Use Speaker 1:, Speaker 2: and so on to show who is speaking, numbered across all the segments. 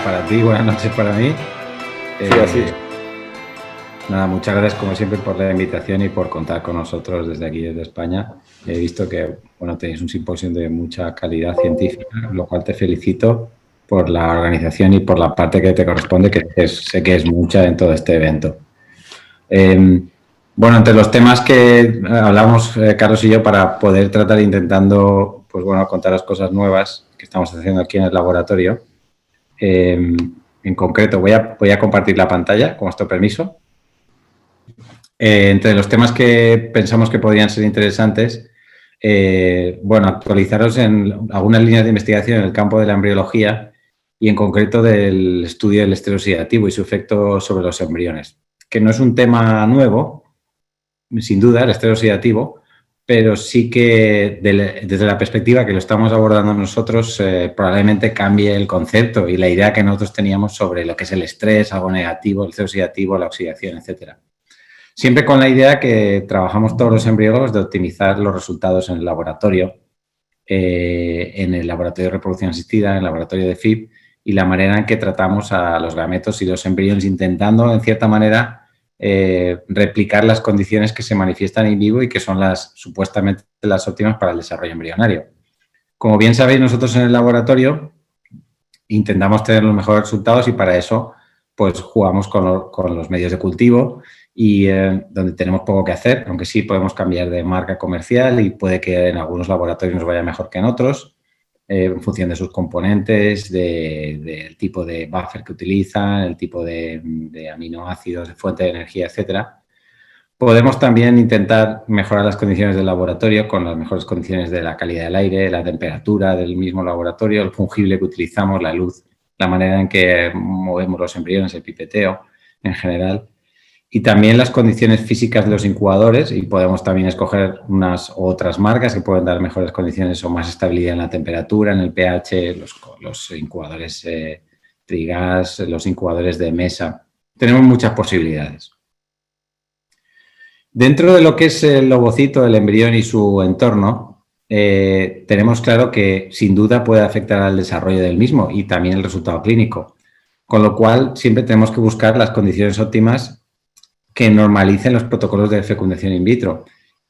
Speaker 1: para ti, buenas noches para mí.
Speaker 2: Sí, así es.
Speaker 1: Nada, muchas gracias como siempre por la invitación y por contar con nosotros desde aquí, desde España. He visto que, bueno, tenéis un simposio de mucha calidad científica, lo cual te felicito por la organización y por la parte que te corresponde, que sé que es mucha en todo este evento. Bueno, entre los temas que hablamos, Carlos y yo, para poder tratar intentando, pues bueno, contaros cosas nuevas que estamos haciendo aquí en el laboratorio. En concreto, voy a compartir la pantalla, con vuestro permiso. Entre los temas que pensamos que podrían ser interesantes, bueno, actualizaros en algunas líneas de investigación en el campo de la embriología y en concreto del estudio del estrés oxidativo y su efecto sobre los embriones, que no es un tema nuevo, sin duda, el estrés oxidativo, pero sí que desde la perspectiva que lo estamos abordando nosotros, probablemente cambie el concepto y la idea que nosotros teníamos sobre lo que es el estrés, algo negativo, el estrés oxidativo, la oxidación, etcétera. Siempre con la idea que trabajamos todos los embriólogos de optimizar los resultados en el laboratorio de reproducción asistida, en el laboratorio de FIP, y la manera en que tratamos a los gametos y los embriones, intentando, en cierta manera, replicar las condiciones que se manifiestan in vivo y que son supuestamente las óptimas para el desarrollo embrionario. Como bien sabéis, nosotros en el laboratorio intentamos tener los mejores resultados y para eso pues jugamos con los medios de cultivo y donde tenemos poco que hacer, aunque sí podemos cambiar de marca comercial y puede que en algunos laboratorios nos vaya mejor que en otros, en función de sus componentes, del tipo de buffer que utilizan, el tipo de aminoácidos, de fuente de energía, etcétera. Podemos también intentar mejorar las condiciones del laboratorio con las mejores condiciones de la calidad del aire, la temperatura del mismo laboratorio, el fungible que utilizamos, la luz, la manera en que movemos los embriones, el pipeteo en general. Y también las condiciones físicas de los incubadores, y podemos también escoger unas u otras marcas que pueden dar mejores condiciones o más estabilidad en la temperatura, en el pH, los incubadores trigas, los incubadores de mesa. Tenemos muchas posibilidades. Dentro de lo que es el ovocito, el embrión y su entorno, tenemos claro que sin duda puede afectar al desarrollo del mismo y también el resultado clínico. Con lo cual, siempre tenemos que buscar las condiciones óptimas que normalicen los protocolos de fecundación in vitro.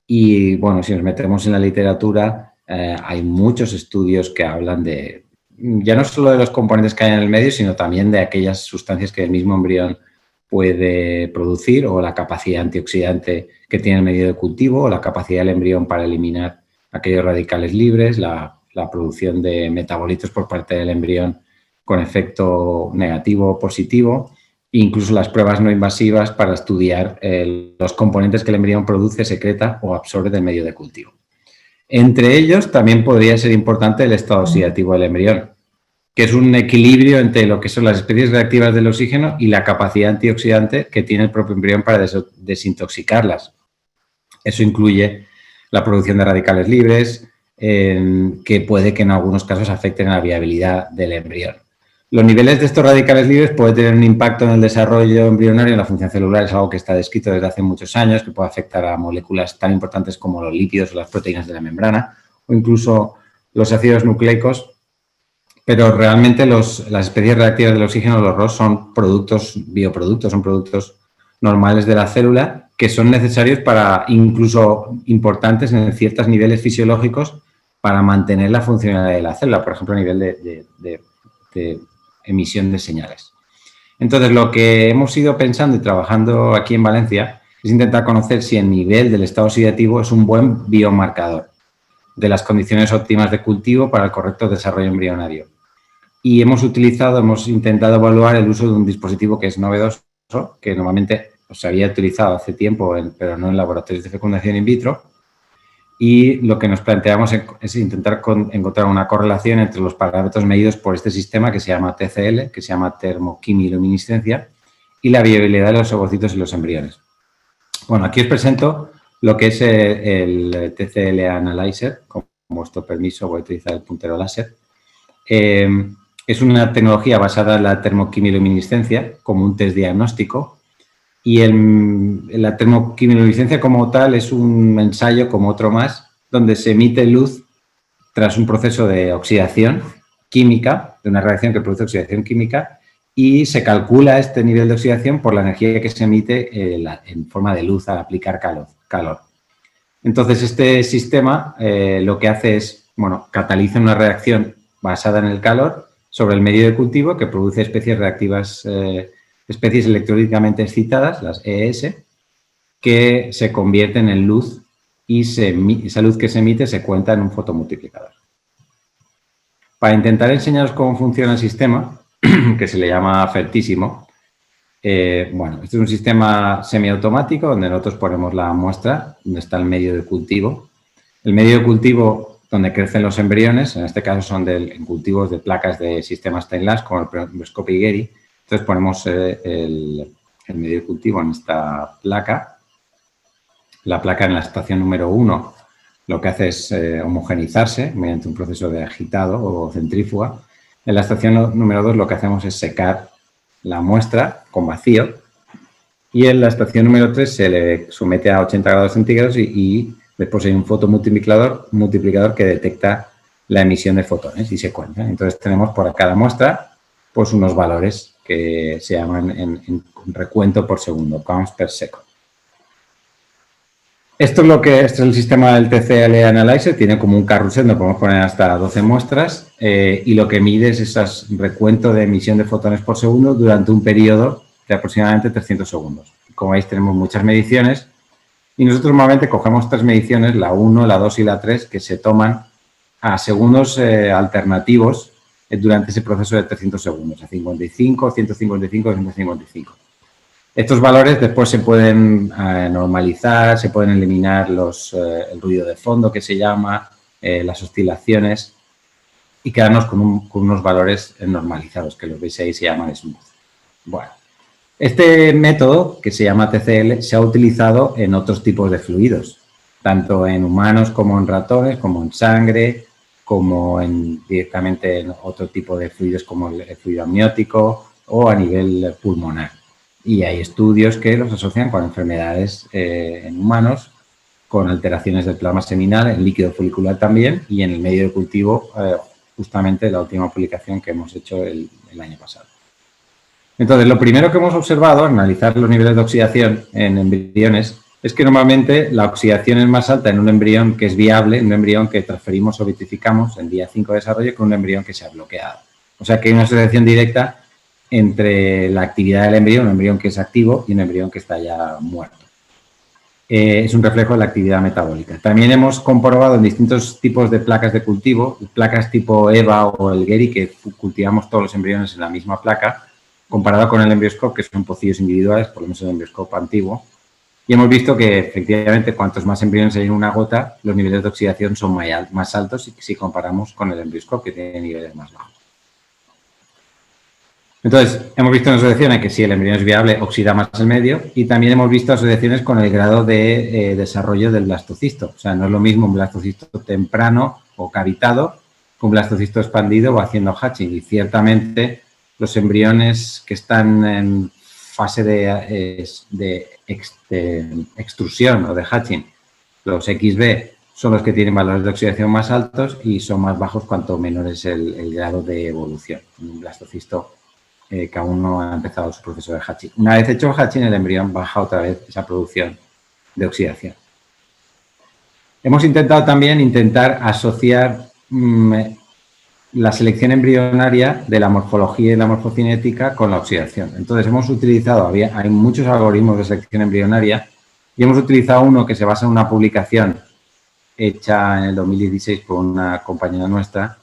Speaker 1: Y, bueno, si nos metemos en la literatura, hay muchos estudios que hablan de, ya no solo de los componentes que hay en el medio, sino también de aquellas sustancias que el mismo embrión puede producir o la capacidad antioxidante que tiene el medio de cultivo o la capacidad del embrión para eliminar aquellos radicales libres, la producción de metabolitos por parte del embrión con efecto negativo o positivo, incluso las pruebas no invasivas para estudiar los componentes que el embrión produce, secreta o absorbe del medio de cultivo. Entre ellos también podría ser importante el estado oxidativo del embrión, que es un equilibrio entre lo que son las especies reactivas del oxígeno y la capacidad antioxidante que tiene el propio embrión para desintoxicarlas. Eso incluye la producción de radicales libres, que puede que en algunos casos afecten a la viabilidad del embrión. Los niveles de estos radicales libres pueden tener un impacto en el desarrollo embrionario, en la función celular, es algo que está descrito desde hace muchos años, que puede afectar a moléculas tan importantes como los lípidos o las proteínas de la membrana, o incluso los ácidos nucleicos, pero realmente las especies reactivas del oxígeno, los ROS, son bioproductos, son productos normales de la célula que son necesarios para, incluso importantes en ciertos niveles fisiológicos, para mantener la funcionalidad de la célula, por ejemplo, a nivel de emisión de señales. Entonces, lo que hemos ido pensando y trabajando aquí en Valencia es intentar conocer si el nivel del estado oxidativo es un buen biomarcador de las condiciones óptimas de cultivo para el correcto desarrollo embrionario. Y hemos intentado evaluar el uso de un dispositivo que es novedoso, que normalmente se había utilizado hace tiempo, pero no en laboratorios de fecundación in vitro. Y lo que nos planteamos es intentar encontrar una correlación entre los parámetros medidos por este sistema que se llama TCL, que se llama termoquimiluminiscencia, y la viabilidad de los ovocitos y los embriones. Bueno, aquí os presento lo que es el TCL Analyzer. Con vuestro permiso voy a utilizar el puntero láser. Es una tecnología basada en la termoquimiluminiscencia como un test diagnóstico. Y la termoquimiluminiscencia como tal es un ensayo como otro más, donde se emite luz tras un proceso de oxidación química, de una reacción que produce oxidación química, y se calcula este nivel de oxidación por la energía que se emite en forma de luz al aplicar calor. Entonces, este sistema lo que hace es, bueno, cataliza una reacción basada en el calor sobre el medio de cultivo que produce especies reactivas, especies electrolíticamente excitadas, las ES, que se convierten en luz y esa luz que se emite se cuenta en un fotomultiplicador. Para intentar enseñaros cómo funciona el sistema, que se le llama Fertísimo, bueno, este es un sistema semiautomático donde nosotros ponemos la muestra, donde está el medio de cultivo. El medio de cultivo donde crecen los embriones, en este caso son en cultivos de placas de sistemas Time-lapse, como el microscopio Getty. Entonces ponemos el medio de cultivo en esta placa. La placa en la estación número 1 lo que hace es homogeneizarse mediante un proceso de agitado o centrífuga. En la estación número 2 lo que hacemos es secar la muestra con vacío y en la estación número 3 se le somete a 80 grados centígrados y después hay un fotomultiplicador que detecta la emisión de fotones y se cuenta. Entonces tenemos por cada muestra pues unos valores que se llaman en recuento por segundo, counts per second. Esto es el sistema del TCL Analyzer, tiene como un carrusel donde podemos poner hasta 12 muestras y lo que mide es ese recuento de emisión de fotones por segundo durante un periodo de aproximadamente 300 segundos. Como veis, tenemos muchas mediciones y nosotros normalmente cogemos 3 mediciones, la 1, la 2 y la 3, que se toman a segundos alternativos durante ese proceso de 300 segundos, a 55, 155 y 155. Estos valores después se pueden normalizar, se pueden eliminar el ruido de fondo que se llama, las oscilaciones y quedarnos con unos valores normalizados, que los veis ahí, se llaman smooth. Bueno, este método, que se llama TCL, se ha utilizado en otros tipos de fluidos, tanto en humanos como en ratones, como en sangre, como directamente en otro tipo de fluidos como el fluido amniótico o a nivel pulmonar. Y hay estudios que los asocian con enfermedades en humanos, con alteraciones del plasma seminal, en líquido folicular también y en el medio de cultivo, justamente la última publicación que hemos hecho el año pasado. Entonces, lo primero que hemos observado al analizar los niveles de oxidación en embriones es que normalmente la oxidación es más alta en un embrión que es viable, en un embrión que transferimos o vitrificamos en día 5 de desarrollo, que un embrión que se ha bloqueado. O sea que hay una asociación directa entre la actividad del embrión, un embrión que es activo y un embrión que está ya muerto. Es un reflejo de la actividad metabólica. También hemos comprobado en distintos tipos de placas de cultivo, placas tipo EVA o el Getty, que cultivamos todos los embriones en la misma placa, comparado con el EmbryoScope, que son pocillos individuales, por lo menos el EmbryoScope antiguo, y hemos visto que efectivamente cuantos más embriones hay en una gota, los niveles de oxidación son más altos si comparamos con el EmbryoScope, que tiene niveles más bajos. Entonces, hemos visto en asociaciones que si el embrión es viable, oxida más el medio y también hemos visto asociaciones con el grado de desarrollo del blastocisto. O sea, no es lo mismo un blastocisto temprano o cavitado que un blastocisto expandido o haciendo hatching. Y ciertamente los embriones que están en fase de extrusión o de hatching, los XB, son los que tienen valores de oxidación más altos y son más bajos cuanto menor es el grado de evolución. Un blastocisto que aún no ha empezado su proceso de hatching. Una vez hecho el hatching, el embrión baja otra vez esa producción de oxidación. Hemos intentado también asociar la selección embrionaria de la morfología y la morfocinética con la oxidación. Entonces, hemos utilizado, hay muchos algoritmos de selección embrionaria y hemos utilizado uno que se basa en una publicación hecha en el 2016 por una compañera nuestra,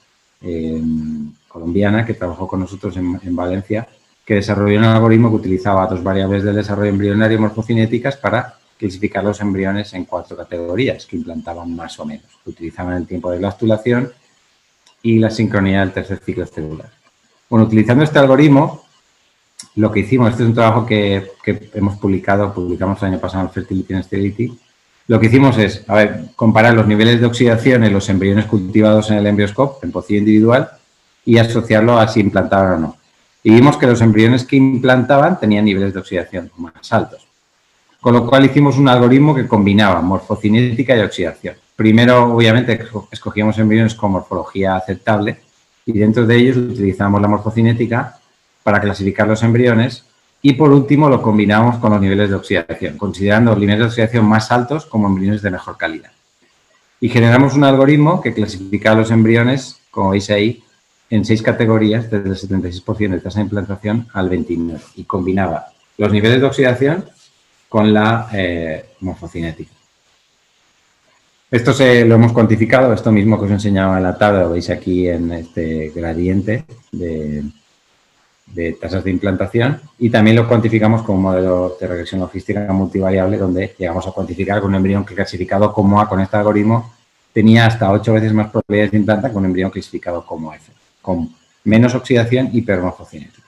Speaker 1: colombiana, que trabajó con nosotros en Valencia, que desarrolló un algoritmo que utilizaba 2 variables del desarrollo embrionario morfocinéticas para clasificar los embriones en 4 categorías que implantaban más o menos. Utilizaban el tiempo de blastulación y la sincronía del tercer ciclo celular. Bueno, utilizando este algoritmo, lo que hicimos, este es un trabajo que publicamos el año pasado en Fertility and Sterility. Lo que hicimos es, comparar los niveles de oxidación en los embriones cultivados en el EmbryoScope, en pocillo individual, y asociarlo a si implantaban o no. Y vimos que los embriones que implantaban tenían niveles de oxidación más altos. Con lo cual hicimos un algoritmo que combinaba morfocinética y oxidación. Primero, obviamente, escogíamos embriones con morfología aceptable y dentro de ellos utilizamos la morfocinética para clasificar los embriones y, por último, lo combinamos con los niveles de oxidación, considerando los niveles de oxidación más altos como embriones de mejor calidad. Y generamos un algoritmo que clasifica los embriones, como veis ahí, en 6 categorías, desde el 76% de tasa de implantación al 29%, y combinaba los niveles de oxidación con la morfocinética. Esto lo hemos cuantificado, esto mismo que os enseñaba en la tabla, lo veis aquí en este gradiente de tasas de implantación, y también lo cuantificamos con un modelo de regresión logística multivariable, donde llegamos a cuantificar que un embrión clasificado como A con este algoritmo tenía hasta 8 veces más probabilidades de implantar que un embrión clasificado como F, con menos oxidación y peor morfocinética.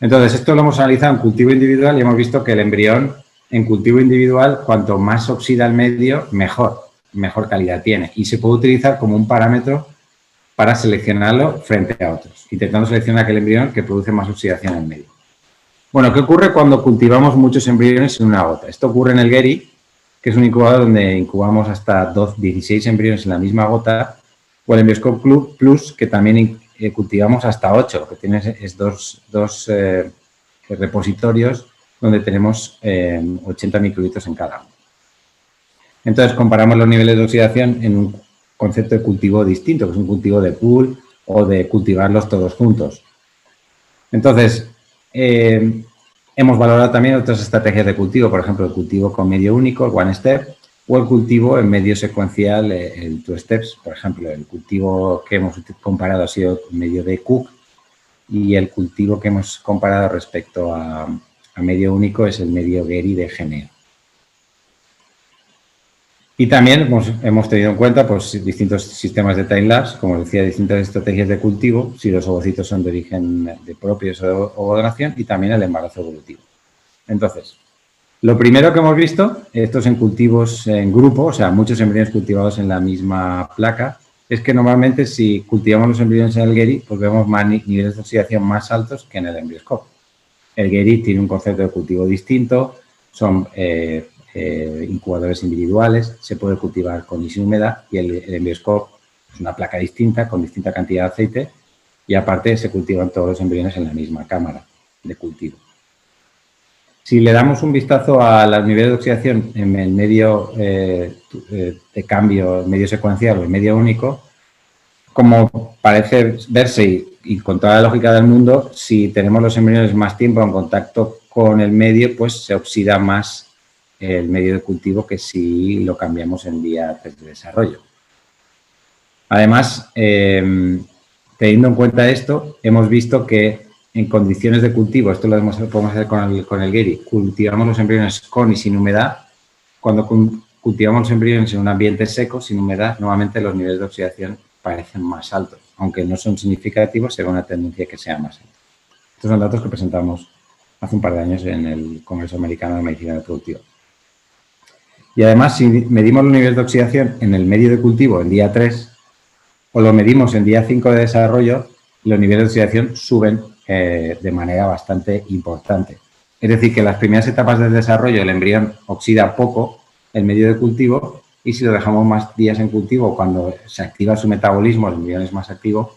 Speaker 1: Entonces, esto lo hemos analizado en cultivo individual y hemos visto que el embrión en cultivo individual, cuanto más oxida el medio, mejor calidad tiene. Y se puede utilizar como un parámetro para seleccionarlo frente a otros, intentando seleccionar aquel embrión que produce más oxidación en el medio. Bueno, ¿qué ocurre cuando cultivamos muchos embriones en una gota? Esto ocurre en el Geri, que es un incubador donde incubamos hasta 16 embriones en la misma gota, o el EmbryoScope Plus, que también cultivamos hasta 8, lo que tiene es dos repositorios donde tenemos 80 microlitros en cada uno. Entonces, comparamos los niveles de oxidación en un concepto de cultivo distinto, que es un cultivo de pool o de cultivarlos todos juntos. Entonces, hemos valorado también otras estrategias de cultivo, por ejemplo, el cultivo con medio único, el one step, o el cultivo en medio secuencial, el two steps. Por ejemplo, el cultivo que hemos comparado ha sido medio de Cook, y el cultivo que hemos comparado respecto a medio único es el medio Geri de Geneo. Y también hemos tenido en cuenta pues, distintos sistemas de time-lapse, como decía, distintas estrategias de cultivo, si los ovocitos son de origen de propios o de ovodonación, y también el embarazo evolutivo. Entonces, lo primero que hemos visto, estos en cultivos en grupo, o sea, muchos embriones cultivados en la misma placa, es que normalmente si cultivamos los embriones en el Geri, pues vemos niveles de oxidación más altos que en el EmbryoScope. El Geri tiene un concepto de cultivo distinto, son incubadores individuales, se puede cultivar con y sin humedad, y el EmbryoScope es una placa distinta, con distinta cantidad de aceite, y aparte se cultivan todos los embriones en la misma cámara de cultivo. Si le damos un vistazo a los niveles de oxidación en el medio de cambio, el medio secuencial o el medio único, como parece verse y con toda la lógica del mundo, si tenemos los embriones más tiempo en contacto con el medio, pues se oxida más el medio de cultivo que si lo cambiamos en día 3 de desarrollo. Además, teniendo en cuenta esto, hemos visto que en condiciones de cultivo, esto lo podemos hacer con el Geri, cultivamos los embriones con y sin humedad. Cuando cultivamos los embriones en un ambiente seco, sin humedad, nuevamente los niveles de oxidación parecen más altos, aunque no son significativos, se ve una tendencia que sea más alta. Estos son datos que presentamos hace un par de años en el Congreso Americano de Medicina Reproductiva. Y además, si medimos los niveles de oxidación en el medio de cultivo en día 3 o lo medimos en día 5 de desarrollo, los niveles de oxidación suben de manera bastante importante. Es decir, que en las primeras etapas del desarrollo el embrión oxida poco el medio de cultivo, y si lo dejamos más días en cultivo, cuando se activa su metabolismo, el embrión es más activo,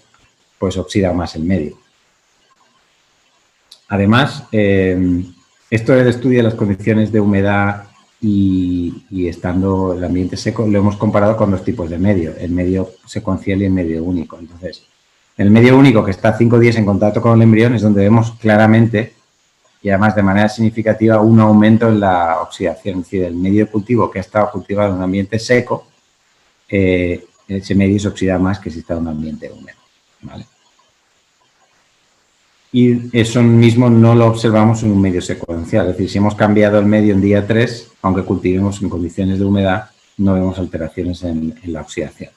Speaker 1: pues oxida más el medio. Además, esto del estudio de las condiciones de humedad y estando el ambiente seco, lo hemos comparado con dos tipos de medio, el medio secuencial y el medio único. Entonces, el medio único, que está 5 días en contacto con el embrión, es donde vemos claramente y además de manera significativa un aumento en la oxidación. Es decir, el medio de cultivo que ha estado cultivado en un ambiente seco, ese medio se oxida más que si está en un ambiente húmedo, ¿vale? Y eso mismo no lo observamos en un medio secuencial. Es decir, si hemos cambiado el medio en día 3, aunque cultivemos en condiciones de humedad, no vemos alteraciones en la oxidación.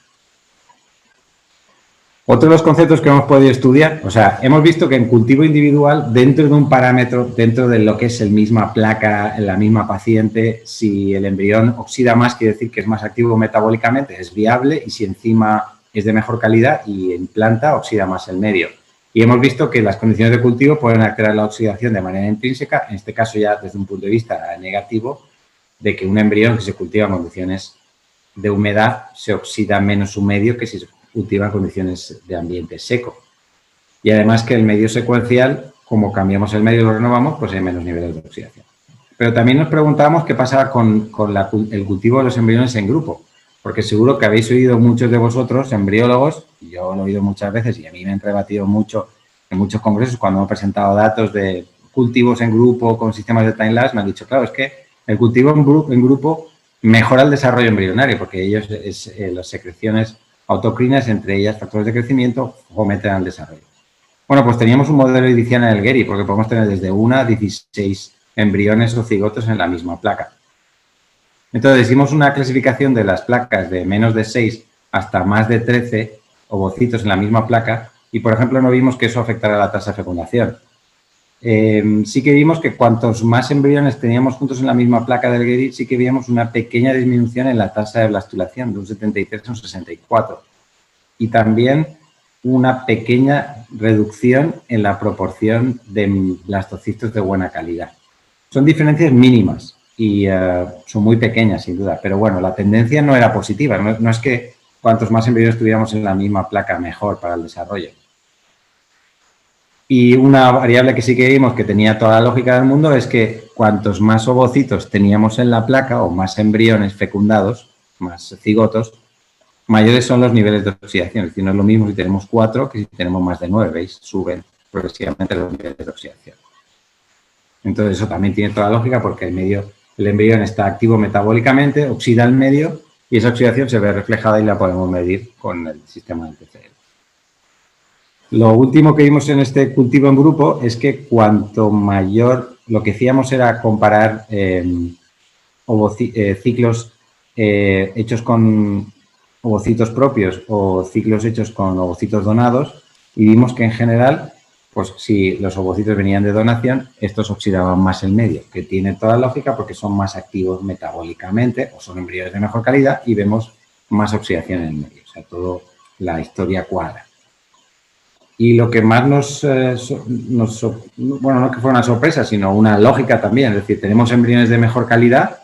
Speaker 1: Otro de los conceptos que hemos podido estudiar, o sea, hemos visto que en cultivo individual, dentro de un parámetro, dentro de lo que es la misma placa, la misma paciente, si el embrión oxida más, quiere decir que es más activo metabólicamente, es viable, y si encima es de mejor calidad y en planta, oxida más el medio. Y hemos visto que las condiciones de cultivo pueden alterar la oxidación de manera intrínseca, en este caso ya desde un punto de vista negativo, de que un embrión que se cultiva en condiciones de humedad se oxida menos su medio que si cultiva en condiciones de ambiente seco. Y además que el medio secuencial, como cambiamos el medio y lo renovamos, pues hay menos niveles de oxidación. Pero también nos preguntábamos qué pasaba con el cultivo de los embriones en grupo, porque seguro que habéis oído muchos de vosotros, embriólogos, y yo lo he oído muchas veces y a mí me han rebatido mucho en muchos congresos cuando hemos presentado datos de cultivos en grupo con sistemas de time-lapse, me han dicho, claro, es que el cultivo en grupo mejora el desarrollo embrionario, porque ellos, las secreciones autocrinas, entre ellas factores de crecimiento, fomentan el desarrollo. Bueno, pues teníamos un modelo inicial en el Geri, porque podemos tener desde 1 a 16 embriones o cigotos en la misma placa. Entonces, hicimos una clasificación de las placas de menos de 6 hasta más de 13 ovocitos en la misma placa y, por ejemplo, no vimos que eso afectara a la tasa de fecundación. Sí que vimos que cuantos más embriones teníamos juntos en la misma placa del Geri, sí que vimos una pequeña disminución en la tasa de blastulación, de un 73 a un 64. Y también una pequeña reducción en la proporción de blastocitos de buena calidad. Son diferencias mínimas y son muy pequeñas, sin duda. Pero bueno, la tendencia no era positiva. No es que cuantos más embriones tuviéramos en la misma placa, mejor para el desarrollo. Y una variable que sí que vimos que tenía toda la lógica del mundo es que cuantos más ovocitos teníamos en la placa o más embriones fecundados, más cigotos, mayores son los niveles de oxidación. Es decir, no es lo mismo si tenemos 4 que si tenemos más de 9, ¿veis? Suben progresivamente los niveles de oxidación. Entonces, eso también tiene toda la lógica porque el embrión está activo metabólicamente, oxida el medio y esa oxidación se ve reflejada y la podemos medir con el sistema del TCL. Lo último que vimos en este cultivo en grupo es que cuanto mayor, lo que hacíamos era comparar ciclos hechos con ovocitos propios o ciclos hechos con ovocitos donados y vimos que en general, pues si los ovocitos venían de donación, estos oxidaban más el medio, que tiene toda la lógica porque son más activos metabólicamente o son embriones de mejor calidad y vemos más oxidación en el medio. O sea, toda la historia cuadra. Y lo que más bueno, no que fue una sorpresa, sino una lógica también, es decir, tenemos embriones de mejor calidad,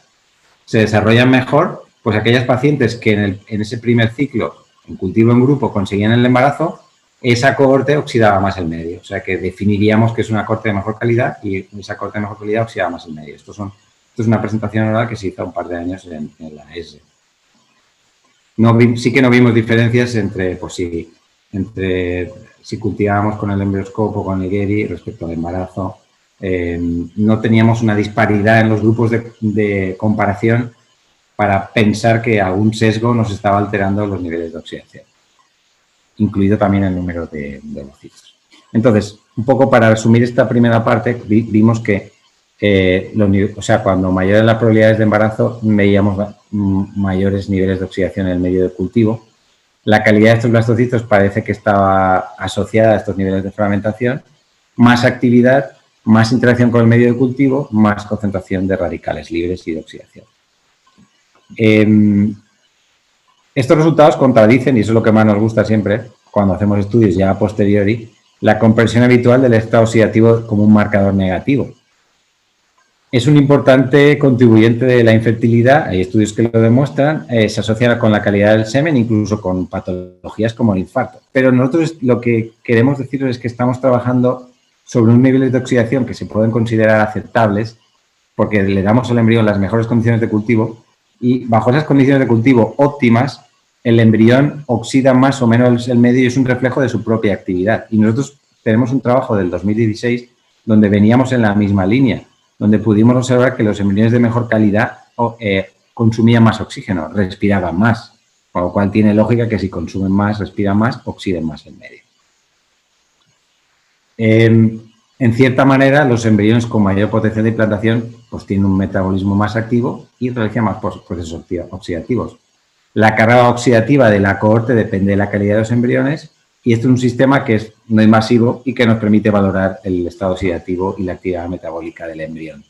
Speaker 1: se desarrollan mejor, pues aquellas pacientes que en ese primer ciclo, en cultivo en grupo, conseguían el embarazo, esa cohorte oxidaba más el medio. O sea, que definiríamos que es una cohorte de mejor calidad y esa cohorte de mejor calidad oxidaba más el medio. Esto es una presentación oral que se hizo un par de años en la ESE. Sí que no vimos diferencias entre si cultivábamos con el embrioscopo o con el Geri respecto al embarazo. No teníamos una disparidad en los grupos de comparación para pensar que algún sesgo nos estaba alterando los niveles de oxidación, incluido también el número de ovocitos. Entonces, un poco para resumir esta primera parte, vimos que cuando mayores las probabilidades de embarazo, veíamos mayores niveles de oxidación en el medio de cultivo. La calidad de estos blastocitos parece que estaba asociada a estos niveles de fragmentación, más actividad, más interacción con el medio de cultivo, más concentración de radicales libres y de oxidación. Estos resultados contradicen, y eso es lo que más nos gusta siempre, cuando hacemos estudios ya a posteriori, la comprensión habitual del estado oxidativo como un marcador negativo. Es un importante contribuyente de la infertilidad, hay estudios que lo demuestran, se asocia con la calidad del semen, incluso con patologías como el infarto. Pero nosotros lo que queremos deciros es que estamos trabajando sobre unos niveles de oxidación que se pueden considerar aceptables porque le damos al embrión las mejores condiciones de cultivo y bajo esas condiciones de cultivo óptimas, el embrión oxida más o menos el medio y es un reflejo de su propia actividad. Y nosotros tenemos un trabajo del 2016 donde veníamos en la misma línea, donde pudimos observar que los embriones de mejor calidad consumían más oxígeno, respiraban más, con lo cual tiene lógica que si consumen más, respiran más, oxiden más el medio. En cierta manera, los embriones con mayor potencial de implantación pues tienen un metabolismo más activo y realizan más procesos oxidativos. La carga oxidativa de la cohorte depende de la calidad de los embriones y este es un sistema que es no invasivo y que nos permite valorar el estado oxidativo y la actividad metabólica del embrión,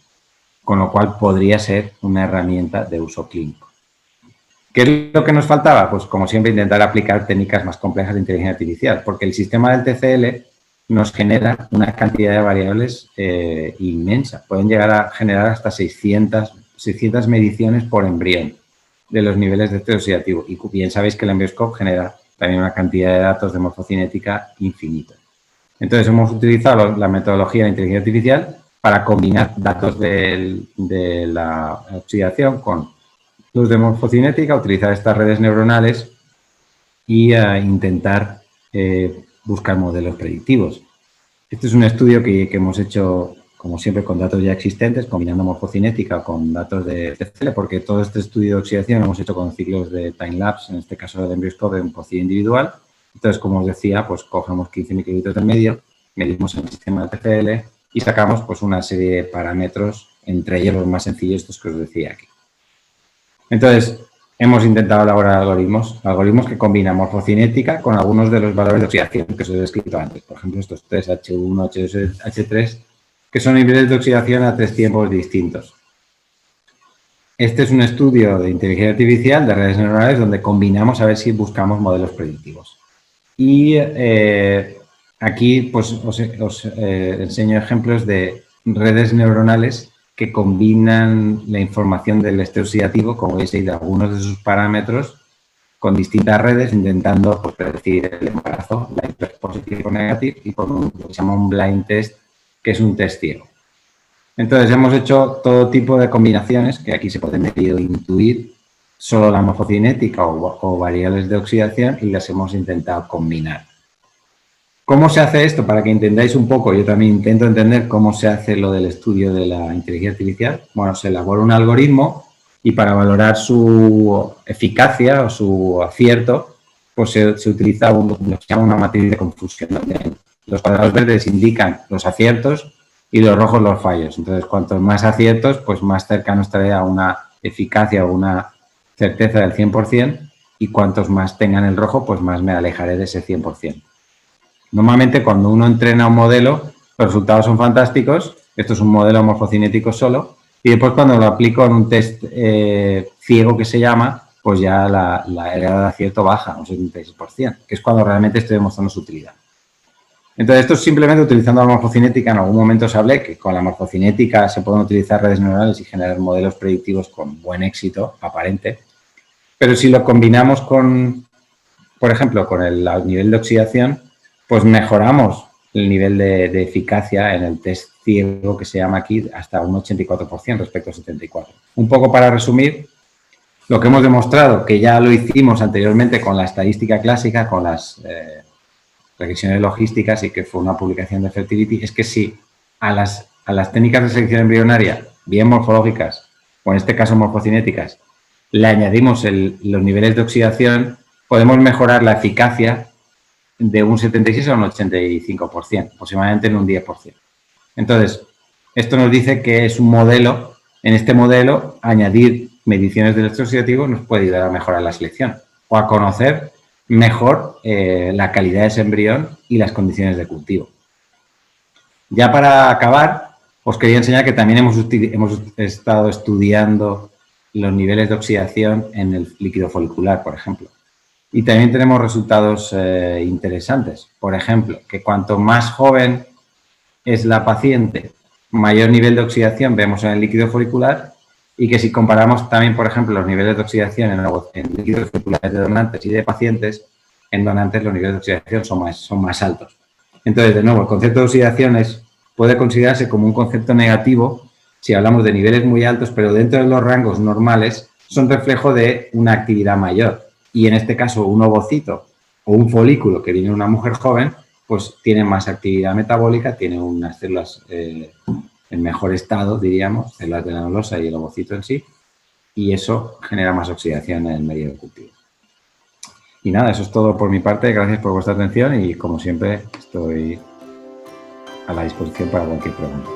Speaker 1: con lo cual podría ser una herramienta de uso clínico. ¿Qué es lo que nos faltaba? Pues como siempre intentar aplicar técnicas más complejas de inteligencia artificial, porque el sistema del TCL nos genera una cantidad de variables inmensa. Pueden llegar a generar hasta 600 mediciones por embrión de los niveles de estrés oxidativo. Y bien sabéis que el EmbryoScope genera también una cantidad de datos de morfocinética infinita. Entonces, hemos utilizado la metodología de inteligencia artificial para combinar datos de la oxidación con los de morfocinética, utilizar estas redes neuronales y intentar buscar modelos predictivos. Este es un estudio que hemos hecho, como siempre, con datos ya existentes, combinando morfocinética con datos de TCL, porque todo este estudio de oxidación lo hemos hecho con ciclos de time-lapse, en este caso del EmbryoScope, en pocillo individual. Entonces, como os decía, pues cogemos 15 microlitros del medio, medimos el sistema de TCL y sacamos pues una serie de parámetros, entre ellos los más sencillos, estos que os decía aquí. Entonces, hemos intentado elaborar algoritmos que combinan morfocinética con algunos de los valores de oxidación que os he descrito antes. Por ejemplo, estos 3, H1, H2, H3, que son niveles de oxidación a 3 tiempos distintos. Este es un estudio de inteligencia artificial de redes neuronales donde combinamos a ver si buscamos modelos predictivos. Y aquí pues os enseño ejemplos de redes neuronales que combinan la información del estrés oxidativo, como veis ahí, de algunos de sus parámetros con distintas redes, intentando pues, predecir el embarazo, la positivo o negativo, y con lo que se llama un blind test, que es un test ciego. Entonces, hemos hecho todo tipo de combinaciones, que aquí se pueden medir o intuir, solo la morfocinética o variables de oxidación, y las hemos intentado combinar. ¿Cómo se hace esto? Para que entendáis un poco, yo también intento entender cómo se hace lo del estudio de la inteligencia artificial. Bueno, se elabora un algoritmo y para valorar su eficacia o su acierto, pues se utiliza lo que se llama una matriz de confusión, donde los cuadrados verdes indican los aciertos y los rojos los fallos. Entonces, cuantos más aciertos, pues más cercano estaré a una eficacia o una certeza del 100%, y cuantos más tengan el rojo, pues más me alejaré de ese 100%. Normalmente, cuando uno entrena un modelo, los resultados son fantásticos. Esto es un modelo morfocinético solo. Y después, cuando lo aplico en un test ciego que se llama, pues ya la grado de acierto baja, un 76%, que es cuando realmente estoy demostrando su utilidad. Entonces, esto es simplemente utilizando la morfocinética. En algún momento os hablé que con la morfocinética se pueden utilizar redes neuronales y generar modelos predictivos con buen éxito aparente. Pero si lo combinamos con, por ejemplo, con el nivel de oxidación, pues mejoramos el nivel de eficacia en el test ciego que se llama aquí hasta un 84% respecto al 74%. Un poco para resumir, lo que hemos demostrado, que ya lo hicimos anteriormente con la estadística clásica, con las regresiones logísticas, y que fue una publicación de Fertility, es que si a las técnicas de selección embrionaria, bien morfológicas, o en este caso morfocinéticas, le añadimos los niveles de oxidación, podemos mejorar la eficacia de un 76 a un 85%, aproximadamente en un 10%. Entonces, esto nos dice que es un modelo, en este modelo, añadir mediciones del estrés oxidativo nos puede ayudar a mejorar la selección o a conocer mejor la calidad de ese embrión y las condiciones de cultivo. Ya para acabar, os quería enseñar que también hemos estado estudiando los niveles de oxidación en el líquido folicular, por ejemplo. Y también tenemos resultados interesantes. Por ejemplo, que cuanto más joven es la paciente, mayor nivel de oxidación vemos en el líquido folicular, y que si comparamos también, por ejemplo, los niveles de oxidación en líquidos foliculares de donantes y de pacientes, en donantes los niveles de oxidación son más altos. Entonces, de nuevo, el concepto de oxidación puede considerarse como un concepto negativo si hablamos de niveles muy altos, pero dentro de los rangos normales son reflejo de una actividad mayor. Y en este caso, un ovocito o un folículo que viene de una mujer joven, pues tiene más actividad metabólica, tiene unas células en mejor estado, diríamos, células de la nebulosa y el ovocito en sí, y eso genera más oxidación en el medio de cultivo. Y nada, eso es todo por mi parte. Gracias por vuestra atención y, como siempre, estoy a la disposición para cualquier pregunta.